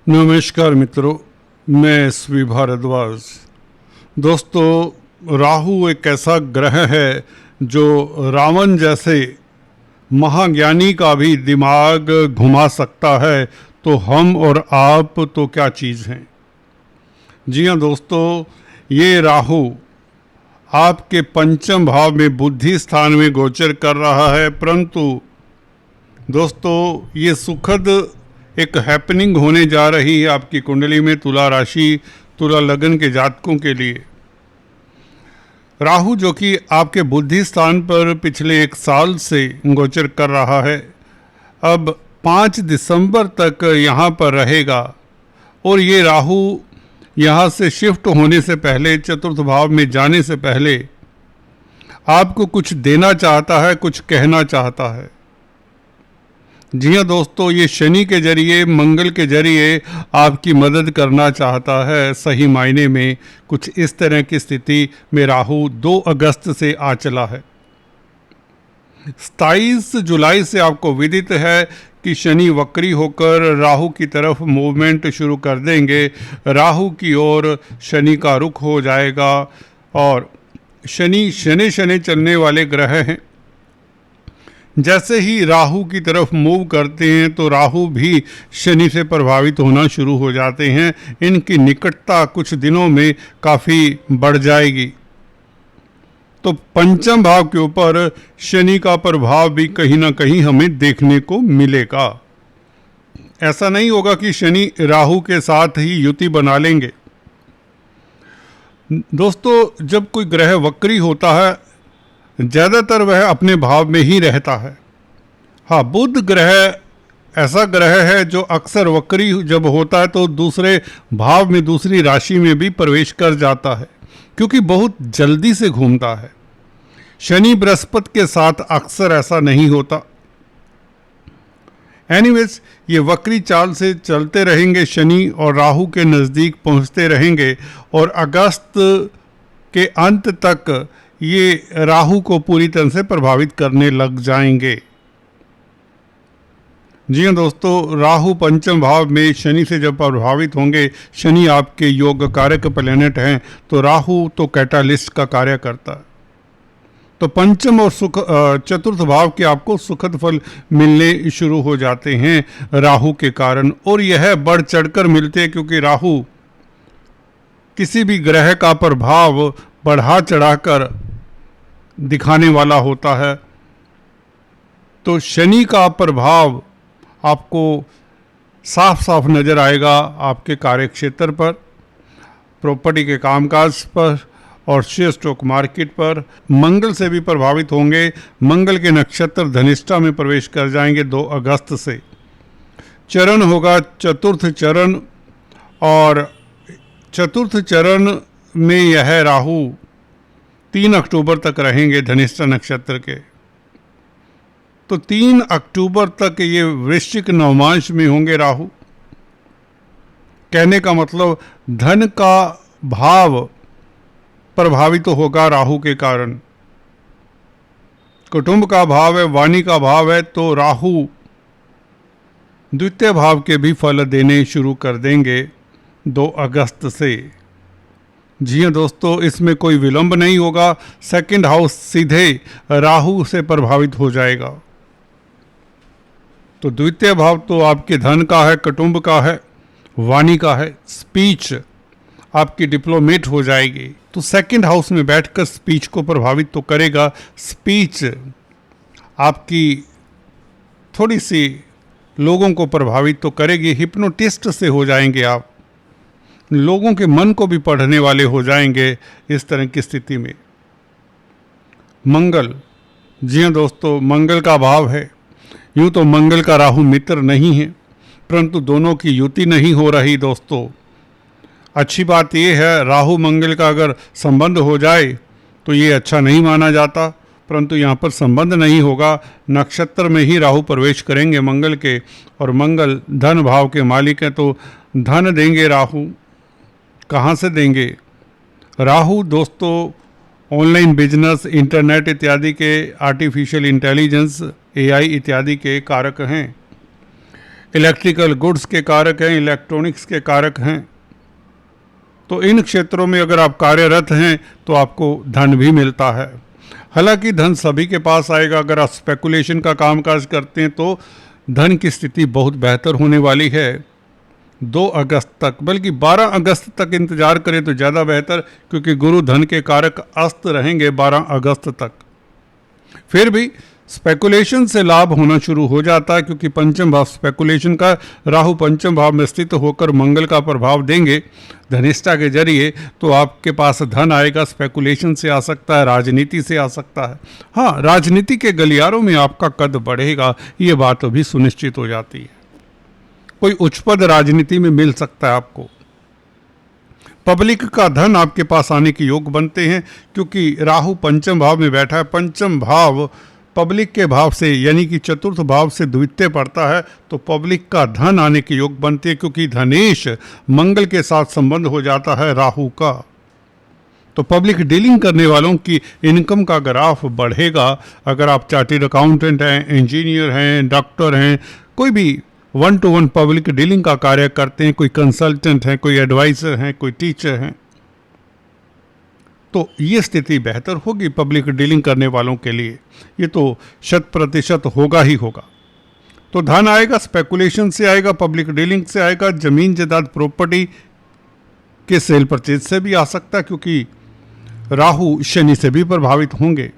नमस्कार मित्रों, मैं एसवी भारद्वाज। दोस्तों, राहु एक ऐसा ग्रह है जो रावण जैसे महाज्ञानी का भी दिमाग घुमा सकता है, तो हम और आप तो क्या चीज़ हैं। जी हाँ दोस्तों, ये राहु आपके पंचम भाव में बुद्धि स्थान में गोचर कर रहा है, परंतु दोस्तों ये सुखद एक हैपनिंग होने जा रही है आपकी कुंडली में, तुला राशि तुला लगन के जातकों के लिए। राहु जो कि आपके बुद्धि स्थान पर पिछले 1 साल से गोचर कर रहा है, अब 5 दिसंबर तक यहाँ पर रहेगा। और ये राहु यहाँ से शिफ्ट होने से पहले, चतुर्थ भाव में जाने से पहले आपको कुछ देना चाहता है, कुछ कहना चाहता है। जी हाँ दोस्तों, ये शनि के जरिए, मंगल के जरिए आपकी मदद करना चाहता है। सही मायने में कुछ इस तरह की स्थिति में राहु 2 अगस्त से आ चला है। 27 जुलाई से आपको विदित है कि शनि वक्री होकर राहु की तरफ मूवमेंट शुरू कर देंगे। राहु की ओर शनि का रुख हो जाएगा और शनि चलने वाले ग्रह हैं। जैसे ही राहु की तरफ मूव करते हैं तो राहु भी शनि से प्रभावित होना शुरू हो जाते हैं। इनकी निकटता कुछ दिनों में काफ़ी बढ़ जाएगी। तो पंचम भाव के ऊपर शनि का प्रभाव भी कहीं ना कहीं हमें देखने को मिलेगा। ऐसा नहीं होगा कि शनि राहु के साथ ही युति बना लेंगे। दोस्तों, जब कोई ग्रह वक्री होता है, ज़्यादातर वह अपने भाव में ही रहता है। हाँ, बुध ग्रह ऐसा ग्रह है जो अक्सर वक्री जब होता है तो दूसरे भाव में, दूसरी राशि में भी प्रवेश कर जाता है, क्योंकि बहुत जल्दी से घूमता है। शनि बृहस्पति के साथ अक्सर ऐसा नहीं होता। एनीवेज, ये वक्री चाल से चलते रहेंगे, शनि और राहु के नज़दीक पहुंचते रहेंगे और अगस्त के अंत तक ये राहु को पूरी तरह से प्रभावित करने लग जाएंगे। जी हाँ दोस्तों, राहु पंचम भाव में शनि से जब प्रभावित होंगे, शनि आपके योग कारक प्लेनेट हैं, तो राहु तो कैटालिस्ट का कार्य करता है। तो पंचम और चतुर्थ भाव के आपको सुखद फल मिलने शुरू हो जाते हैं राहु के कारण, और यह बढ़ चढ़कर मिलते हैं, क्योंकि राहु किसी भी ग्रह का प्रभाव बढ़ा चढ़ाकर दिखाने वाला होता है। तो शनि का प्रभाव आपको साफ साफ नज़र आएगा आपके कार्यक्षेत्र पर, प्रॉपर्टी के कामकाज पर और शेयर स्टॉक मार्केट पर। मंगल से भी प्रभावित होंगे। मंगल के नक्षत्र धनिष्ठा में प्रवेश कर जाएंगे 2 अगस्त से। चरण होगा चतुर्थ चरण, और चतुर्थ चरण में यह राहु 3 अक्टूबर तक रहेंगे धनिष्ठा नक्षत्र के। तो 3 अक्टूबर तक ये वृश्चिक नवमांश में होंगे राहु। कहने का मतलब धन का भाव प्रभावित होगा राहु के कारण। कुटुंब का भाव है, वाणी का भाव है, तो राहु द्वितीय भाव के भी फल देने शुरू कर देंगे 2 अगस्त से। जी हाँ दोस्तों, इसमें कोई विलंब नहीं होगा। सेकंड हाउस सीधे राहु से प्रभावित हो जाएगा। तो द्वितीय भाव तो आपके धन का है, कुटुंब का है, वाणी का है, स्पीच आपकी डिप्लोमेट हो जाएगी। तो सेकंड हाउस में बैठकर स्पीच को प्रभावित तो करेगा। स्पीच आपकी थोड़ी सी लोगों को प्रभावित तो करेगी। हिप्नोटिस्ट से हो जाएंगे आप, लोगों के मन को भी पढ़ने वाले हो जाएंगे इस तरह की स्थिति में। मंगल, जी हाँ दोस्तों, मंगल का भाव है। यूँ तो मंगल का राहु मित्र नहीं है, परंतु दोनों की युति नहीं हो रही दोस्तों। अच्छी बात यह है, राहु मंगल का अगर संबंध हो जाए तो ये अच्छा नहीं माना जाता, परंतु यहाँ पर संबंध नहीं होगा। नक्षत्र में ही राहु प्रवेश करेंगे मंगल के, और मंगल धन भाव के मालिक हैं, तो धन देंगे राहु। कहाँ से देंगे? राहु दोस्तों ऑनलाइन बिजनेस, इंटरनेट इत्यादि के, आर्टिफिशियल इंटेलिजेंस, एआई इत्यादि के कारक हैं। इलेक्ट्रिकल गुड्स के कारक हैं, इलेक्ट्रॉनिक्स के कारक हैं। तो इन क्षेत्रों में अगर आप कार्यरत हैं तो आपको धन भी मिलता है। हालांकि धन सभी के पास आएगा। अगर आप स्पेकुलेशन का कामकाज करते हैं तो धन की स्थिति बहुत बेहतर होने वाली है 2 अगस्त तक, बल्कि 12 अगस्त तक इंतजार करें तो ज़्यादा बेहतर, क्योंकि गुरु धन के कारक अस्त रहेंगे 12 अगस्त तक। फिर भी स्पेकुलेशन से लाभ होना शुरू हो जाता है, क्योंकि पंचम भाव स्पेकुलेशन का, राहु पंचम भाव में स्थित होकर मंगल का प्रभाव देंगे धनिष्ठा के जरिए, तो आपके पास धन आएगा। स्पेकुलेशन से आ सकता है, राजनीति से आ सकता है। हाँ, राजनीति के गलियारों में आपका कद बढ़ेगा, ये बात भी सुनिश्चित हो जाती है। कोई उच्च पद राजनीति में मिल सकता है आपको। पब्लिक का धन आपके पास आने के योग बनते हैं, क्योंकि राहु पंचम भाव में बैठा है। पंचम भाव पब्लिक के भाव से यानी कि चतुर्थ भाव से द्वितीय पड़ता है, तो पब्लिक का धन आने के योग बनते हैं, क्योंकि धनेश मंगल के साथ संबंध हो जाता है राहु का। तो पब्लिक डीलिंग करने वालों की इनकम का ग्राफ बढ़ेगा। अगर आप चार्टर्ड अकाउंटेंट हैं, इंजीनियर हैं, डॉक्टर हैं, कोई भी 1-to-1 पब्लिक डीलिंग का कार्य करते हैं, कोई कंसल्टेंट हैं, कोई एडवाइज़र हैं, कोई टीचर हैं, तो ये स्थिति बेहतर होगी पब्लिक डीलिंग करने वालों के लिए। ये तो 100% होगा ही होगा। तो धन आएगा, स्पेकुलेशन से आएगा, पब्लिक डीलिंग से आएगा, जमीन जायदाद प्रॉपर्टी के सेल परचेज से भी आ सकता है, क्योंकि राहु शनि से भी प्रभावित होंगे।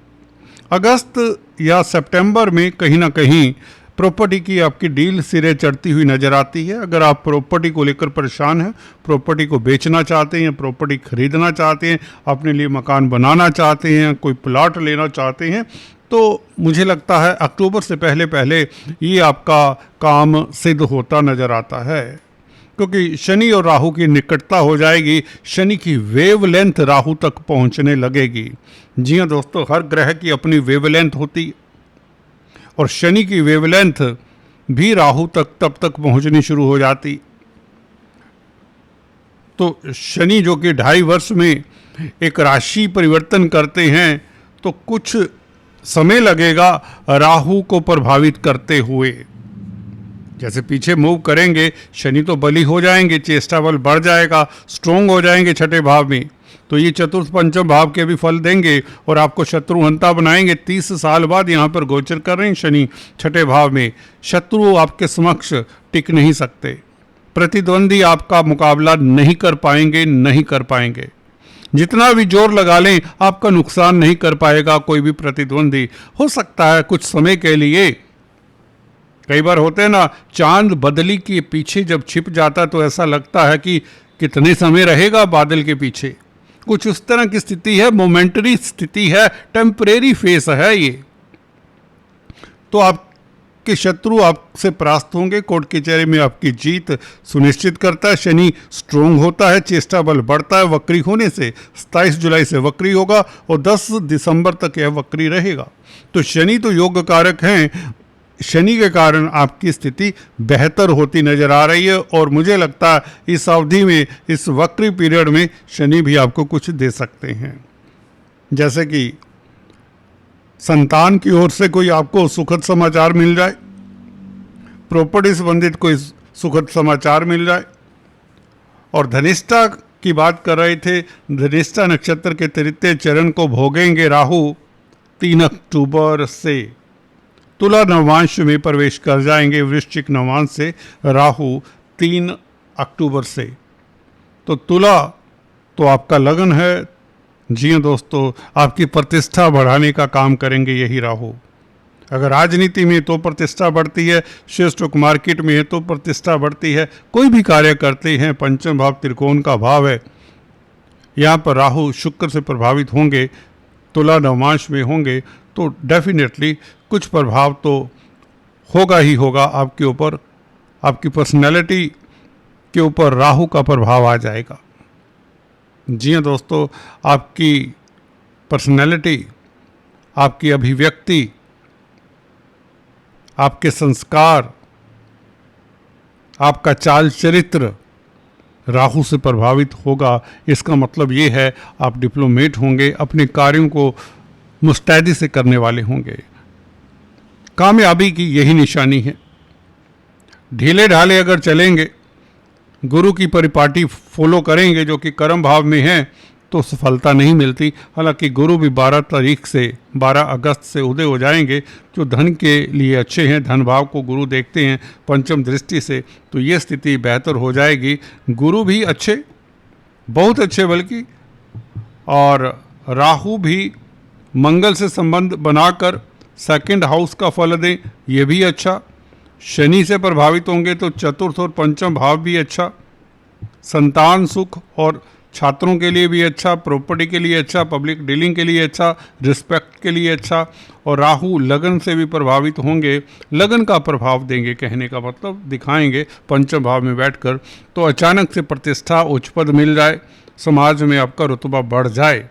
अगस्त या सितंबर में कहीं ना कहीं प्रॉपर्टी की आपकी डील सिरे चढ़ती हुई नजर आती है। अगर आप प्रॉपर्टी को लेकर परेशान हैं, प्रॉपर्टी को बेचना चाहते हैं, प्रॉपर्टी खरीदना चाहते हैं, अपने लिए मकान बनाना चाहते हैं, कोई प्लॉट लेना चाहते हैं, तो मुझे लगता है अक्टूबर से पहले पहले ये आपका काम सिद्ध होता नजर आता है, क्योंकि शनि और राहु की निकटता हो जाएगी। शनि की वेवलेंथ राहु तक पहुंचने लगेगी। जी हाँ दोस्तों, हर ग्रह की अपनी वेवलेंथ होती है, और शनि की वेवलेंथ भी राहु तक तब तक पहुंचनी शुरू हो जाती। तो शनि जो कि 2.5 वर्ष में एक राशि परिवर्तन करते हैं, तो कुछ समय लगेगा राहु को प्रभावित करते हुए। जैसे पीछे मूव करेंगे, शनि तो बली हो जाएंगे, चेष्टा बल बढ़ जाएगा, स्ट्रोंग हो जाएंगे 6ठे भाव में, तो ये चतुर्थ पंचम भाव के भी फल देंगे और आपको शत्रुहंता बनाएंगे। 30 साल बाद यहाँ पर गोचर कर रहे हैं शनि 6ठे भाव में। शत्रु आपके समक्ष टिक नहीं सकते, प्रतिद्वंदी आपका मुकाबला नहीं कर पाएंगे। जितना भी जोर लगा लें आपका नुकसान नहीं कर पाएगा कोई भी प्रतिद्वंदी। हो सकता है कुछ समय के लिए, कई बार होते हैं ना, चांद बदली के पीछे जब छिप जाता तो ऐसा लगता है कि कितने समय रहेगा बादल के पीछे। कुछ उस तरह की स्थिति है, मोमेंटरी स्थिति है, टेम्परेरी फेस है ये। तो आपके शत्रु आपसे परास्त होंगे, कोर्ट कचहरी में आपकी जीत सुनिश्चित करता है। शनि स्ट्रोंग होता है, चेष्टा बल बढ़ता है वक्री होने से। 27 जुलाई से वक्री होगा और 10 दिसंबर तक यह वक्री रहेगा। तो शनि तो योग कारक हैं, शनि के कारण आपकी स्थिति बेहतर होती नजर आ रही है, और मुझे लगता है इस अवधि में, इस वक्री पीरियड में शनि भी आपको कुछ दे सकते हैं। जैसे कि संतान की ओर से कोई आपको सुखद समाचार मिल जाए, प्रॉपर्टी संबंधित कोई सुखद समाचार मिल जाए। और धनिष्ठा की बात कर रहे थे, धनिष्ठा नक्षत्र के तृतीय चरण को भोगेंगे राहु 3 अक्टूबर से। तुला नवांश में प्रवेश कर जाएंगे वृश्चिक नवांश से राहु 3 अक्टूबर से। तो तुला तो आपका लगन है। जी हाँ दोस्तों, आपकी प्रतिष्ठा बढ़ाने का काम करेंगे यही राहु। अगर राजनीति में तो प्रतिष्ठा बढ़ती है, शेयर स्टॉक मार्केट में है तो प्रतिष्ठा बढ़ती है, कोई भी कार्य करते हैं, पंचम भाव त्रिकोण का भाव है, यहाँ पर राहु शुक्र से प्रभावित होंगे, तुला नवांश में होंगे, तो डेफिनेटली कुछ प्रभाव तो होगा ही होगा आपके ऊपर। आपकी पर्सनैलिटी के ऊपर राहु का प्रभाव आ जाएगा। जी हाँ दोस्तों, आपकी पर्सनैलिटी, आपकी अभिव्यक्ति, आपके संस्कार, आपका चाल चरित्र राहु से प्रभावित होगा। इसका मतलब ये है आप डिप्लोमेट होंगे, अपने कार्यों को मुस्तैदी से करने वाले होंगे। कामयाबी की यही निशानी है। ढीले ढाले अगर चलेंगे, गुरु की परिपाटी फॉलो करेंगे जो कि कर्म भाव में है, तो सफलता नहीं मिलती। हालांकि गुरु भी 12 अगस्त से उदय हो जाएंगे, जो धन के लिए अच्छे हैं। धन भाव को गुरु देखते हैं पंचम दृष्टि से, तो ये स्थिति बेहतर हो जाएगी। गुरु भी अच्छे, बहुत अच्छे बल्कि, और राहु भी मंगल से संबंध बनाकर सेकंड हाउस का फल दें, ये भी अच्छा। शनि से प्रभावित होंगे तो चतुर्थ और पंचम भाव भी अच्छा। संतान सुख और छात्रों के लिए भी अच्छा, प्रॉपर्टी के लिए अच्छा, पब्लिक डीलिंग के लिए अच्छा, रिस्पेक्ट के लिए अच्छा। और राहु लगन से भी प्रभावित होंगे, लगन का प्रभाव देंगे, कहने का मतलब दिखाएंगे पंचम भाव में बैठकर। तो अचानक से प्रतिष्ठा, उच्च पद मिल जाए, समाज में आपका रुतबा बढ़ जाए।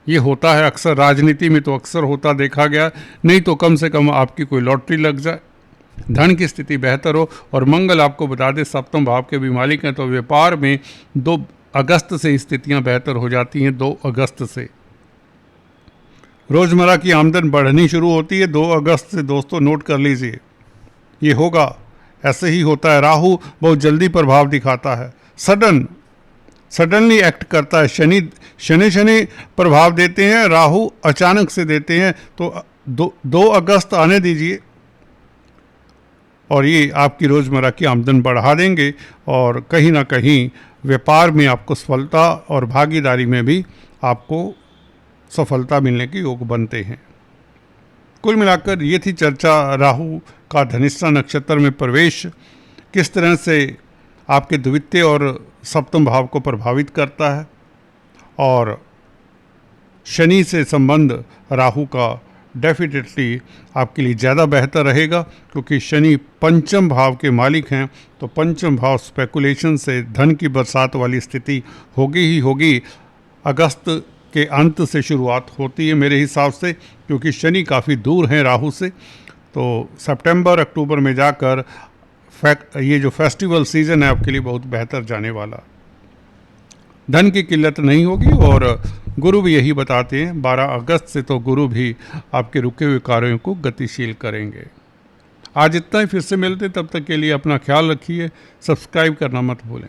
ये होता है अक्सर, राजनीति में तो अक्सर होता देखा गया, नहीं तो कम से कम आपकी कोई लॉटरी लग जाए, धन की स्थिति बेहतर हो। और मंगल आपको बता दें सप्तम भाव के भी मालिक हैं, तो व्यापार में 2 अगस्त से स्थितियां बेहतर हो जाती हैं। 2 अगस्त से रोजमर्रा की आमदन बढ़नी शुरू होती है। 2 अगस्त से दोस्तों नोट कर लीजिए, ये होगा, ऐसे ही होता है। राहु बहुत जल्दी प्रभाव दिखाता है, सडनली एक्ट करता है। शनि प्रभाव देते हैं, राहु अचानक से देते हैं। तो 2 अगस्त आने दीजिए और ये आपकी रोज़मर्रा की आमदन बढ़ा देंगे, और कहीं ना कहीं व्यापार में आपको सफलता और भागीदारी में भी आपको सफलता मिलने के योग बनते हैं। कुल मिलाकर ये थी चर्चा राहु का धनिष्ठा नक्षत्र में प्रवेश किस तरह से आपके द्वितीय और सप्तम भाव को प्रभावित करता है, और शनि से संबंध राहु का डेफिनेटली आपके लिए ज़्यादा बेहतर रहेगा, क्योंकि शनि पंचम भाव के मालिक हैं। तो पंचम भाव स्पेकुलेशन से धन की बरसात वाली स्थिति होगी ही होगी। अगस्त के अंत से शुरुआत होती है मेरे हिसाब से, क्योंकि शनि काफ़ी दूर हैं राहु से। तो सितंबर अक्टूबर में जाकर ये जो फेस्टिवल सीज़न है आपके लिए बहुत बेहतर जाने वाला, धन की किल्लत नहीं होगी। और गुरु भी यही बताते हैं, 12 अगस्त से तो गुरु भी आपके रुके हुए कार्यों को गतिशील करेंगे। आज इतना ही, फिर से मिलते, तब तक के लिए अपना ख्याल रखिए, सब्सक्राइब करना मत भूलें।